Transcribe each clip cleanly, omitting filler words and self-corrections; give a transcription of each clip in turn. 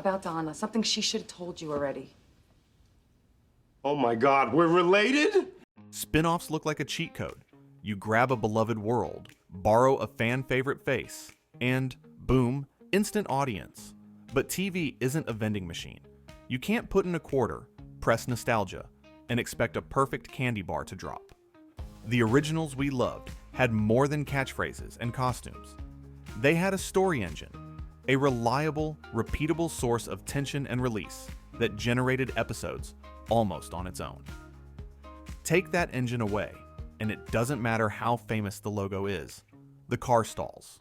about Donna, something she should have told you already. Oh my God, we're related? Spin-offs look like a cheat code. You grab a beloved world, borrow a fan-favorite face, and boom, instant audience. But TV isn't a vending machine. You can't put in a quarter, press nostalgia, and expect a perfect candy bar to drop. The originals we loved had more than catchphrases and costumes. They had a story engine, a reliable, repeatable source of tension and release that generated episodes almost on its own. Take that engine away, and it doesn't matter how famous the logo is, the car stalls.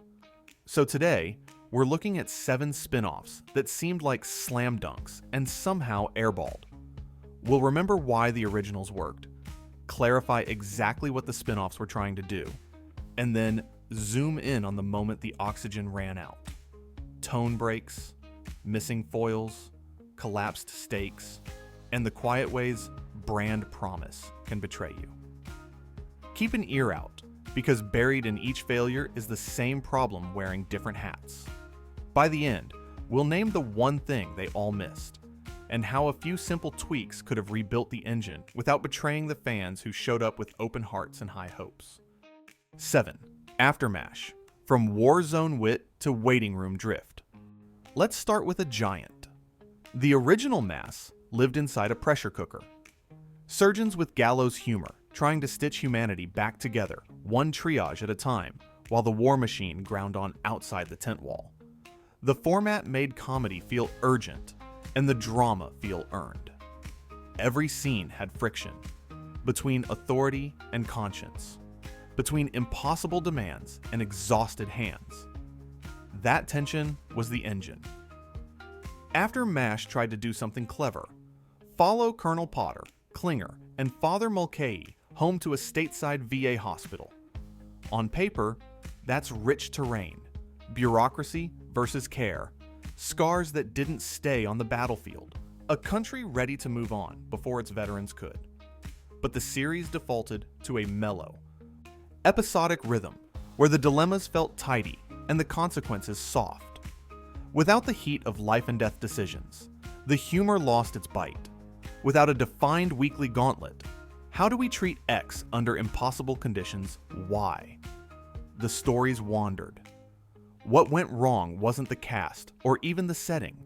So today, we're looking at 7 spin-offs that seemed like slam dunks and somehow airballed. We'll remember why the originals worked, clarify exactly what the spin-offs were trying to do, and then zoom in on the moment the oxygen ran out. Tone breaks, missing foils, collapsed stakes, and the quiet ways brand promise can betray you. Keep an ear out, because buried in each failure is the same problem wearing different hats. By the end, we'll name the one thing they all missed, and how a few simple tweaks could have rebuilt the engine without betraying the fans who showed up with open hearts and high hopes. 7. AfterMASH, from war zone wit to waiting room drift. Let's start with a giant. The original MASH lived inside a pressure cooker. Surgeons with gallows humor, trying to stitch humanity back together, one triage at a time, while the war machine ground on outside the tent wall. The format made comedy feel urgent, and the drama feel earned. Every scene had friction, between authority and conscience, between impossible demands and exhausted hands. That tension was the engine. After MASH tried to do something clever, follow Colonel Potter, Klinger, and Father Mulcahy home to a stateside VA hospital. On paper, that's rich terrain, bureaucracy versus care, scars that didn't stay on the battlefield, a country ready to move on before its veterans could. But the series defaulted to a mellow, episodic rhythm where the dilemmas felt tidy and the consequences soft. Without the heat of life and death decisions, the humor lost its bite. Without a defined weekly gauntlet, how do we treat X under impossible conditions Y? The stories wandered. What went wrong wasn't the cast or even the setting.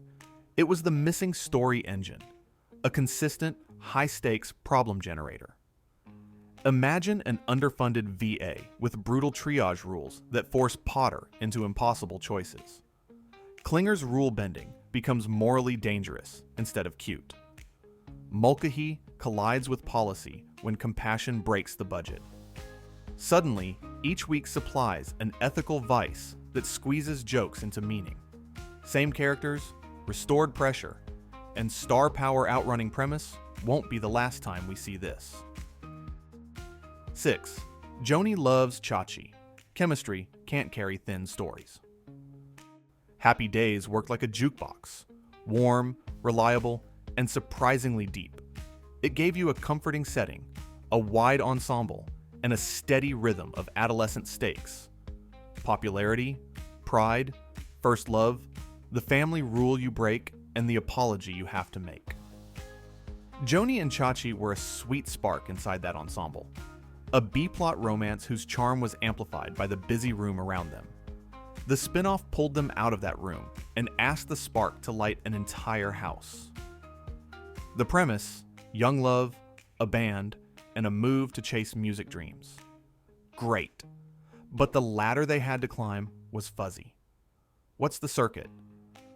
It was the missing story engine, a consistent, high-stakes problem generator. Imagine an underfunded VA with brutal triage rules that force Potter into impossible choices. Klinger's rule bending becomes morally dangerous instead of cute. Mulcahy collides with policy when compassion breaks the budget. Suddenly, each week supplies an ethical vice that squeezes jokes into meaning. Same characters, restored pressure, and star power outrunning premise won't be the last time we see this. 6. Joanie loves Chachi. Chemistry can't carry thin stories. Happy Days worked like a jukebox, warm, reliable, and surprisingly deep. It gave you a comforting setting, a wide ensemble, and a steady rhythm of adolescent stakes. Popularity, pride, first love, the family rule you break, and the apology you have to make. Joanie and Chachi were a sweet spark inside that ensemble, a B-plot romance whose charm was amplified by the busy room around them. The spin-off pulled them out of that room and asked the spark to light an entire house. The premise, young love, a band, and a move to chase music dreams. Great. But the ladder they had to climb was fuzzy. What's the circuit?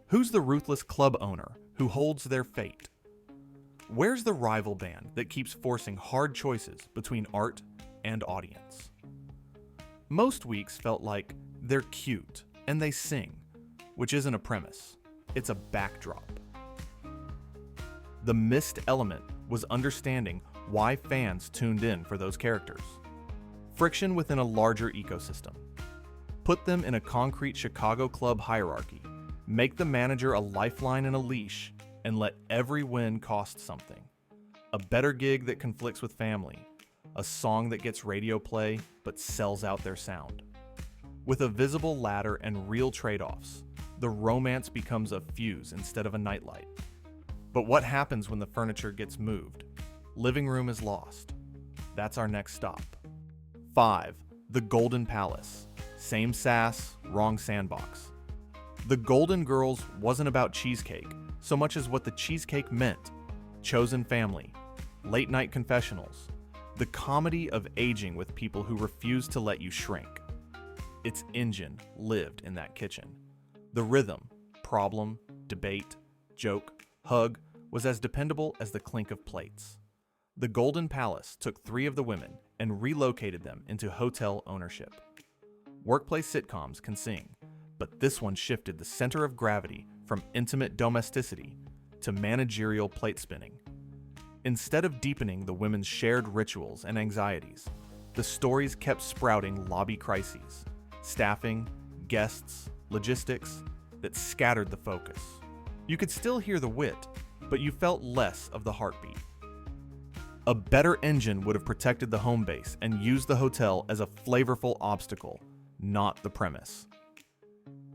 Who's the ruthless club owner who holds their fate? Where's the rival band that keeps forcing hard choices between art and audience? Most weeks felt like they're cute and they sing, which isn't a premise, it's a backdrop. The missed element was understanding why fans tuned in for those characters. Friction within a larger ecosystem. Put them in a concrete Chicago club hierarchy, make the manager a lifeline and a leash, and let every win cost something. A better gig that conflicts with family, a song that gets radio play but sells out their sound. With a visible ladder and real trade-offs, the romance becomes a fuse instead of a nightlight. But what happens when the furniture gets moved? Living room is lost. That's our next stop. 5. The Golden Palace. Same sass, wrong sandbox. The Golden Girls wasn't about cheesecake so much as what the cheesecake meant. Chosen family, late night confessionals, the comedy of aging with people who refuse to let you shrink. Its engine lived in that kitchen. The rhythm, problem, debate, joke, hug was as dependable as the clink of plates. The Golden Palace took 3 of the women and relocated them into hotel ownership. Workplace sitcoms can sing, but this one shifted the center of gravity from intimate domesticity to managerial plate spinning. Instead of deepening the women's shared rituals and anxieties, the stories kept sprouting lobby crises, staffing, guests, logistics that scattered the focus. You could still hear the wit, but you felt less of the heartbeat. A better engine would have protected the home base and used the hotel as a flavorful obstacle, not the premise.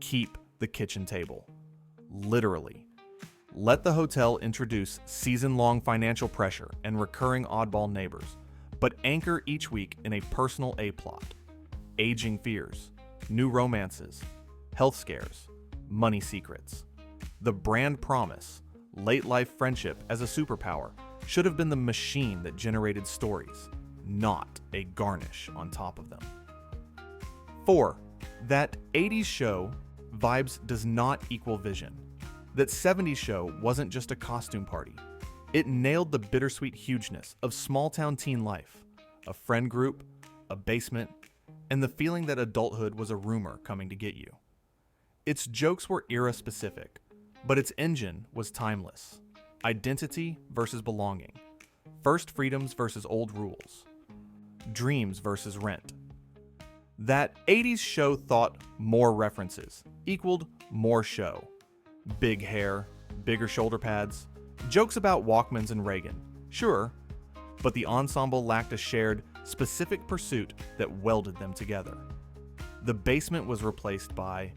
Keep the kitchen table. Literally. Let the hotel introduce season-long financial pressure and recurring oddball neighbors, but anchor each week in a personal A-plot. Aging fears, new romances, health scares, money secrets. The brand promise, late-life friendship as a superpower, should have been the machine that generated stories, not a garnish on top of them. 4. That 80s show vibes does not equal vision. That 70s show wasn't just a costume party. It nailed the bittersweet hugeness of small-town teen life, a friend group, a basement, and the feeling that adulthood was a rumor coming to get you. Its jokes were era-specific, but its engine was timeless. Identity versus belonging. First freedoms versus old rules. Dreams versus rent. That 80s show thought more references equaled more show. Big hair, bigger shoulder pads, jokes about Walkmans and Reagan, sure, but the ensemble lacked a shared, specific pursuit that welded them together. The basement was replaced by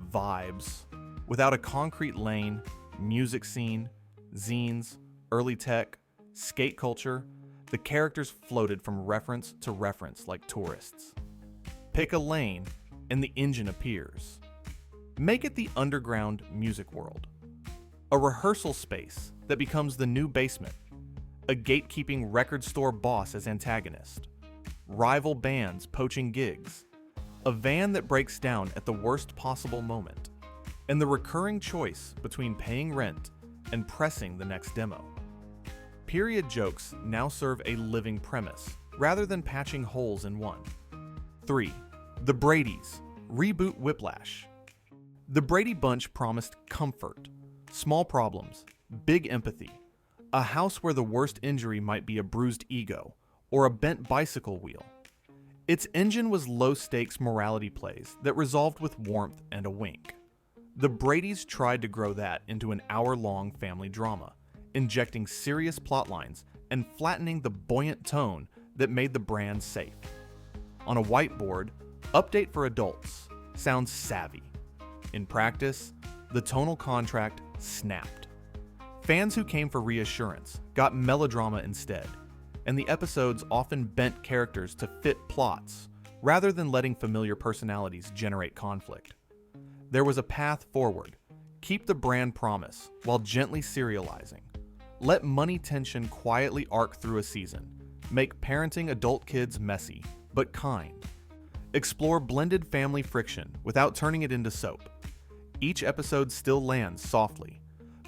vibes, without a concrete lane, music scene, zines, early tech, skate culture. The characters floated from reference to reference like tourists. Pick a lane, and the engine appears. Make it the underground music world. A rehearsal space that becomes the new basement. A gatekeeping record store boss as antagonist. Rival bands poaching gigs. A van that breaks down at the worst possible moment. And the recurring choice between paying rent and pressing the next demo. Period jokes now serve a living premise, rather than patching holes in one. 3. The Bradys. Reboot Whiplash. The Brady Bunch promised comfort, small problems, big empathy, a house where the worst injury might be a bruised ego or a bent bicycle wheel. Its engine was low-stakes morality plays that resolved with warmth and a wink. The Bradys tried to grow that into an hour-long family drama, injecting serious plotlines and flattening the buoyant tone that made the brand safe. On a whiteboard, update for adults sounds savvy. In practice, the tonal contract snapped. Fans who came for reassurance got melodrama instead, and the episodes often bent characters to fit plots, rather than letting familiar personalities generate conflict. There was a path forward. Keep the brand promise while gently serializing. Let money tension quietly arc through a season. Make parenting adult kids messy, but kind. Explore blended family friction without turning it into soap. Each episode still lands softly,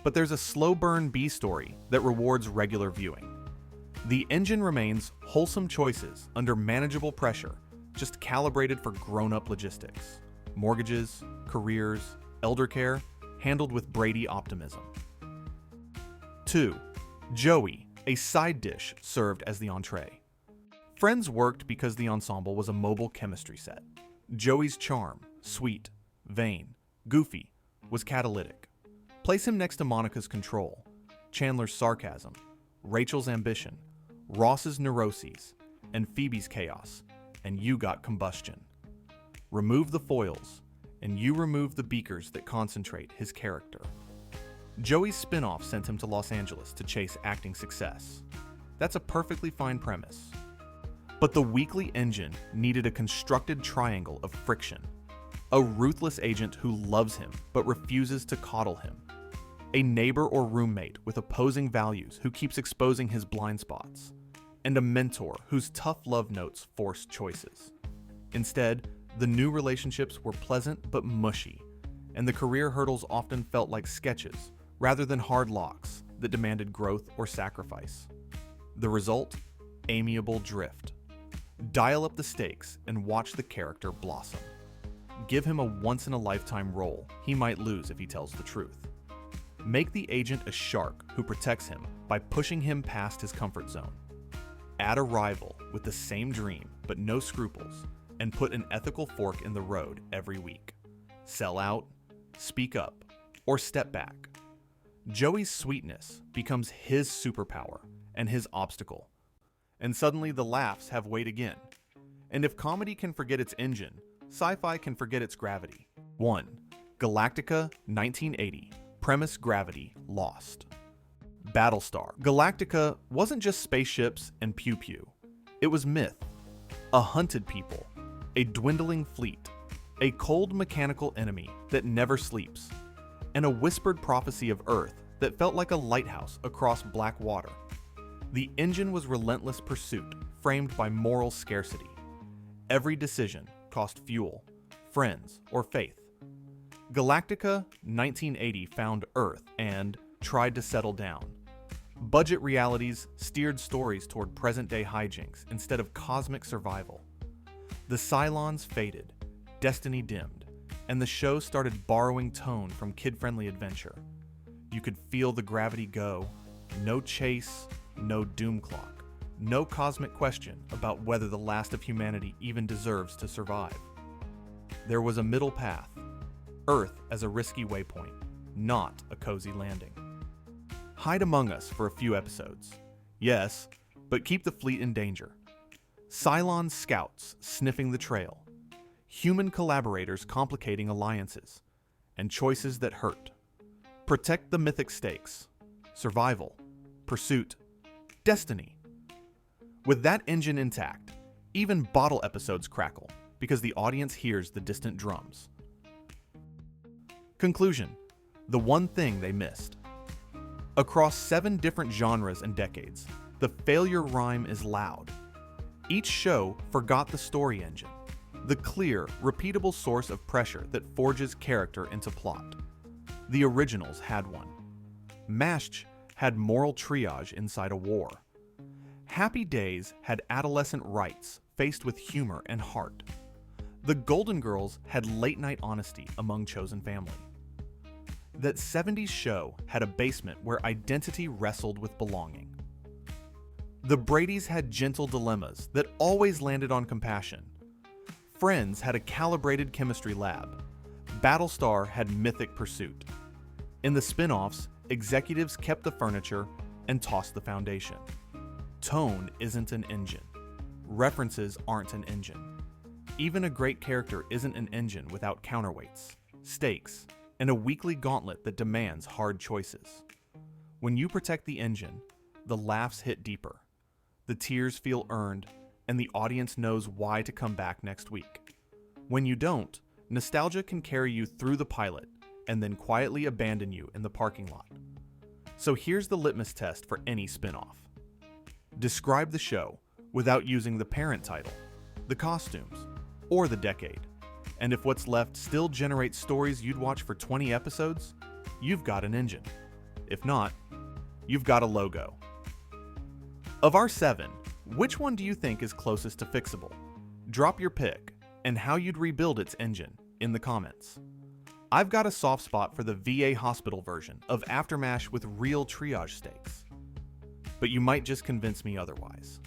but there's a slow burn B story that rewards regular viewing. The engine remains wholesome choices under manageable pressure, just calibrated for grown-up logistics. Mortgages, careers, elder care, handled with Brady optimism. 2. Joey, a side dish served as the entree. Friends worked because the ensemble was a mobile chemistry set. Joey's charm, sweet, vain, goofy, was catalytic. Place him next to Monica's control, Chandler's sarcasm, Rachel's ambition, Ross's neuroses, and Phoebe's chaos, and you got combustion. Remove the foils, and you remove the beakers that concentrate his character. Joey's spin-off sent him to Los Angeles to chase acting success. That's a perfectly fine premise. But the weekly engine needed a constructed triangle of friction. A ruthless agent who loves him but refuses to coddle him. A neighbor or roommate with opposing values who keeps exposing his blind spots. And a mentor whose tough love notes force choices. Instead, the new relationships were pleasant but mushy, and the career hurdles often felt like sketches rather than hard locks that demanded growth or sacrifice. The result? Amiable drift. Dial up the stakes and watch the character blossom. Give him a once-in-a-lifetime role he might lose if he tells the truth. Make the agent a shark who protects him by pushing him past his comfort zone. Add a rival with the same dream but no scruples, and put an ethical fork in the road every week. Sell out, speak up, or step back. Joey's sweetness becomes his superpower and his obstacle. And suddenly the laughs have weight again. And if comedy can forget its engine, sci-fi can forget its gravity. 1. Galactica, 1980. Premise: gravity, lost. Battlestar. Galactica wasn't just spaceships and pew-pew. It was myth. A hunted people. A dwindling fleet. A cold mechanical enemy that never sleeps. And a whispered prophecy of Earth that felt like a lighthouse across black water. The engine was relentless pursuit, framed by moral scarcity. Every decision cost fuel, friends, or faith. Galactica 1980 found Earth and tried to settle down. Budget realities steered stories toward present-day hijinks instead of cosmic survival. The Cylons faded, destiny dimmed, and the show started borrowing tone from kid-friendly adventure. You could feel the gravity go. No chase, no doom clock, no cosmic question about whether the last of humanity even deserves to survive. There was a middle path, Earth as a risky waypoint, not a cozy landing. Hide among us for a few episodes. Yes, but keep the fleet in danger. Cylon scouts sniffing the trail, human collaborators complicating alliances, and choices that hurt. Protect the mythic stakes, survival, pursuit, destiny. With that engine intact, even bottle episodes crackle because the audience hears the distant drums. Conclusion: the one thing they missed. Across 7 different genres and decades, the failure rhyme is loud. Each show forgot the story engine, the clear, repeatable source of pressure that forges character into plot. The originals had one. MASH had moral triage inside a war. Happy Days had adolescent rights faced with humor and heart. The Golden Girls had late-night honesty among chosen family. That 70s show had a basement where identity wrestled with belonging. The Bradys had gentle dilemmas that always landed on compassion. Friends had a calibrated chemistry lab. Battlestar had mythic pursuit. In the spin-offs, executives kept the furniture and tossed the foundation. Tone isn't an engine. References aren't an engine. Even a great character isn't an engine without counterweights, stakes, and a weekly gauntlet that demands hard choices. When you protect the engine, the laughs hit deeper. The tears feel earned, and the audience knows why to come back next week. When you don't, nostalgia can carry you through the pilot and then quietly abandon you in the parking lot. So here's the litmus test for any spin-off. Describe the show without using the parent title, the costumes, or the decade. And if what's left still generates stories you'd watch for 20 episodes, you've got an engine. If not, you've got a logo. Of our 7, which one do you think is closest to fixable? Drop your pick and how you'd rebuild its engine in the comments. I've got a soft spot for the VA hospital version of AfterMASH with real triage stakes. But you might just convince me otherwise.